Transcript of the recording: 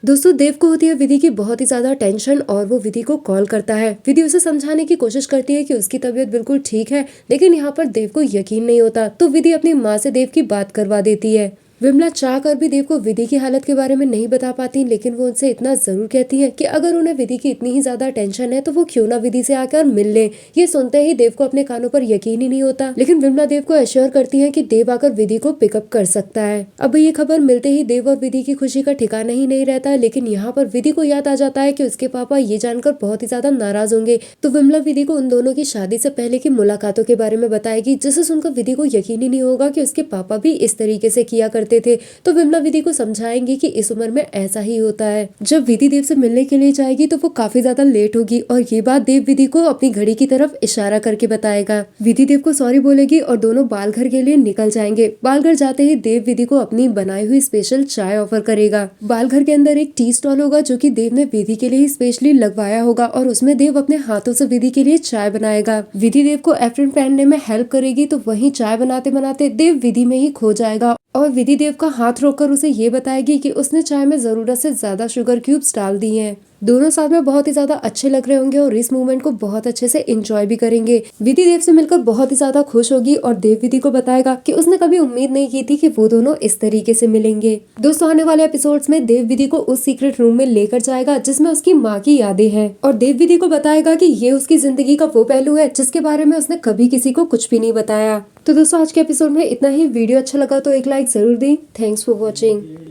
दोस्तों देव को होती है विधि की बहुत ही ज्यादा टेंशन और वो विधि को कॉल करता है। विधि उसे समझाने की कोशिश करती है कि उसकी तबीयत बिल्कुल ठीक है, लेकिन यहाँ पर देव को यकीन नहीं होता, तो विधि अपनी माँ से देव की बात करवा देती है। विमला चाह कर भी देव को विधि की हालत के बारे में नहीं बता पाती, लेकिन वो उनसे इतना जरूर कहती है कि अगर उन्हें विधि की इतनी ही ज्यादा टेंशन है तो वो क्यों ना विधि से आकर मिल ले। ये सुनते ही देव को अपने कानों पर यकीन ही नहीं होता, लेकिन विमला देव को एश्योर करती है कि देव आकर विधि को पिकअप कर सकता है। अब ये खबर मिलते ही देव और विधि की खुशी का ठिकाना ही नहीं रहता, लेकिन यहाँ पर विधि को याद आ जाता है कि उसके पापा ये जानकर बहुत ही ज्यादा नाराज होंगे। तो विमला विधि को उन दोनों की शादी से पहले की मुलाकातों के बारे में बताएगी, जिसे सुनकर विधि को यकीन ही नहीं होगा कि उसके पापा भी इस तरीके से किया करते थे। तो विमला विधि को समझाएंगी कि इस उम्र में ऐसा ही होता है। जब विधि देव से मिलने के लिए जाएगी तो वो काफी ज्यादा लेट होगी, और ये बात देव विधि को अपनी घड़ी की तरफ इशारा करके बताएगा। विधि देव को सॉरी बोलेगी और दोनों बालघर के लिए निकल जाएंगे। बालघर जाते ही देव विधि को अपनी बनाई हुई स्पेशल चाय ऑफर करेगा। बालघर के अंदर एक टी स्टॉल होगा जो कि देव ने विधि के लिए ही स्पेशली लगवाया होगा, और उसमें देव अपने हाथों से विधि के लिए चाय बनाएगा। विधि देव को एप्रन पहनने में हेल्प करेगी, तो वहीं चाय बनाते बनाते देव विधि में ही खो जाएगा, और विधि देव का हाथ रोककर उसे ये बताएगी कि उसने चाय में जरूरत से ज्यादा शुगर क्यूब्स डाल दी हैं। दोनों साथ में बहुत ही ज्यादा अच्छे लग रहे होंगे और इस मूवमेंट को बहुत अच्छे से एंजॉय भी करेंगे। विधि देव से मिलकर बहुत ही ज्यादा खुश होगी, और देव विधि को बताएगा कि उसने कभी उम्मीद नहीं की थी कि वो दोनों इस तरीके से मिलेंगे। दोस्तों आने वाले एपिसोड्स में देव विधि को उस सीक्रेट रूम में लेकर जाएगा जिसमें उसकी माँ की यादें हैं, और देव विधि को बताएगा कि ये उसकी जिंदगी का वो पहलू है जिसके बारे में उसने कभी किसी को कुछ भी नहीं बताया। तो दोस्तों आज के एपिसोड में इतना ही। वीडियो अच्छा लगा तो एक लाइक जरूर दें। Thanks for watching.